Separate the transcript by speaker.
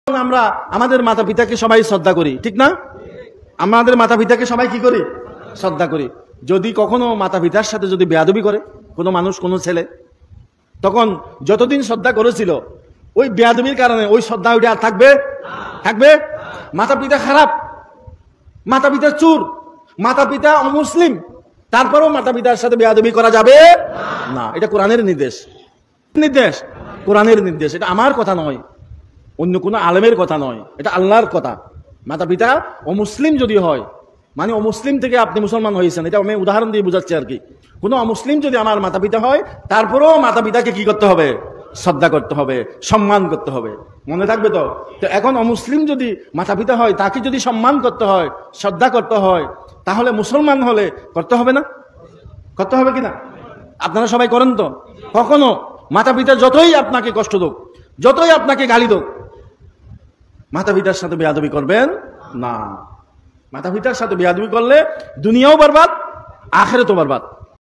Speaker 1: আমরা আমাদের মাতা পিতাকে সবাই শ্রদ্ধা করি, ঠিক না? আমাদের মাতা পিতাকে সবাই কি করি? শ্রদ্ধা করি। যদি কখনো মাতা পিতার সাথে যদি বেয়াদবি করে কোনো মানুষ, কোনো ছেলে, তখন যতদিন শ্রদ্ধা করেছিল ওই বেয়াদবির কারণে ওই শ্রদ্ধা ওইটা আর থাকবে? থাকবে? মাতা পিতা খারাপ, মাতা পিতা চোর, মাতা পিতা অমুসলিম, তারপরেও মাতা পিতার সাথে বেয়াদবি করা যাবে না। এটা কোরআনের নির্দেশ, কোরআনের নির্দেশ। এটা আমার কথা নয়, অন্য কোনো আলেমের কথা নয়, এটা আল্লাহর কথা। মাতা পিতা অমুসলিম যদি হয়, মানে অমুসলিম থেকে আপনি মুসলমান হয়েছেন, এটা আমি উদাহরণ দিয়ে বুঝাচ্ছি আর কি। কোনো অমুসলিম যদি আমার মাতা পিতা হয়, তারপরেও মাতা পিতাকে কি করতে হবে? শ্রদ্ধা করতে হবে, সম্মান করতে হবে। মনে থাকবে তো? তো এখন অমুসলিম যদি মাতা পিতা হয়, তাকে যদি সম্মান করতে হয়, শ্রদ্ধা করতে হয়, তাহলে মুসলমান হলে করতে হবে না? করতে হবে কিনা? আপনারা সবাই করেন তো? কখনো মাতা পিতা যতই আপনাকে কষ্ট দেখ, যতই আপনাকে গালি দেখ, মাতা পিতার সাথে বেয়াদবি করবেন না। মাতা পিতার সাথে বেয়াদবি করলে দুনিয়াও বরবাদ, আখিরাতও বরবাদ।